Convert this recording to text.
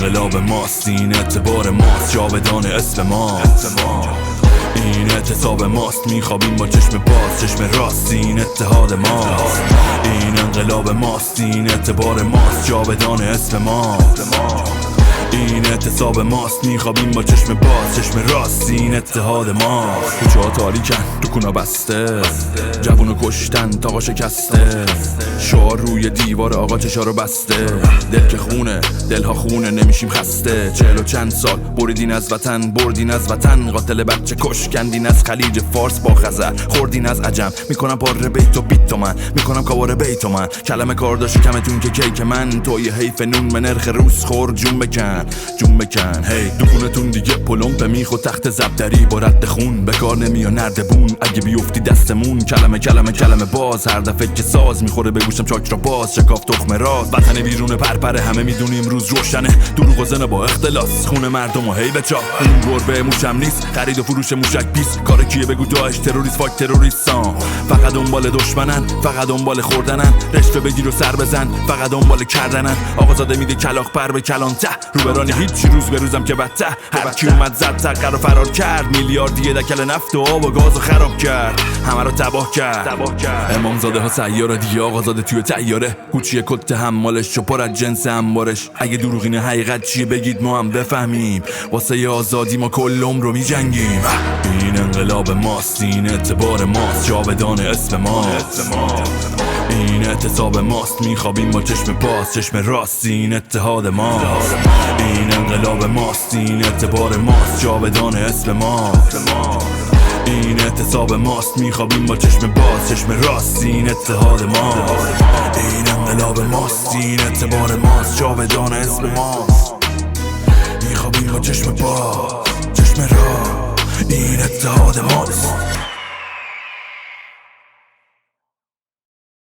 انقلاب ماست، این اعتبار ماست، جاودان اسم ماست. این اعتصاب ماست، میخوابیم با چشم باز، چشم راست، این اتحاد ماست. این انقلاب ماست، این اعتبار ماست، جاودان اسم ماست. این اعتصاب ماست، میخوابیم با چشم باز، چشم راست، این اتحاد ماست. کوچه ها تاریکن، دکونا بسته، جوونو کشتن، تاقا شکسته، شعار روی دیوار آقا چشا رو بسته. دل که خونه، دلها خونه، نمیشیم خسته. 40 و چند سال بریدین از وطن، بردین از وطن، قاتل بچه کش کندین از خلیج فارس با خزر، خوردین از عجم. میکنم بار بیت و بیت تو من، میکنم کاوار بیت و من، کلمه کار داشت کمتون که کیک من. توی حیف نون به نرخ روز خور جون بکن، جون بکن. هی دکونتون دیگه پلمپ میخ و تخت زبدری با رد خون، به کار نمیاد نردبون اگه بیفتی دستمون. کلمه کلمه کلمه باز، هر دفعه که ساز میخوره به گوشم چاک را باز، شکاف تخم راز. وطن بیرون پرپره، همه میدونیم روز روشنه، دروغ و زنه با اختلاس، خون مردم و هی به چا. اون گربه موشم نیست، خرید و فروش موشک پیس، کار کیه بگو داعش تروریست فاک تروریستان. فقط دنبال دشمنن، فقط دنبال خوردنن، رشوه بگیر و سر بزن، فقط دنبال کردنن. آقازاده میده کلاغ پر به کلان ته، روبرانی هیچی روز به روزم که بدته. هر کی اومد زد تقر و فرار کرد، میلیاردیه دکل نفت و آب و گاز و خراب کرد، همه رو تباه کرد. امامزاده ها سیاره دیگه، آقازاده توی طیاره، کوچیه کت حمالش و پر از جنس انبارش. اگه دروغین حقیقت چیه بگید ما هم بفهمیم، واسه آزادی ما کل عمر رو میجنگیم. این انقلاب ماست، این اعتبار ماست، جاودان اسم ماست. این اعتصاب ماست، میخوابیم با چشم باز، چشم راست، این اتحاد ماست. این انقلاب ماست، این اعتبار ماست، جاودان اسم ماست. این اعتصاب ماست، میخوابیم با چشم باز، چشم راست، این اتحاد ماست. این انقلاب ماست، این اعتبار ماست، جاودان اسم ماست. میخوابیم با چشم باز، چشم راست، این اتحاد ماست.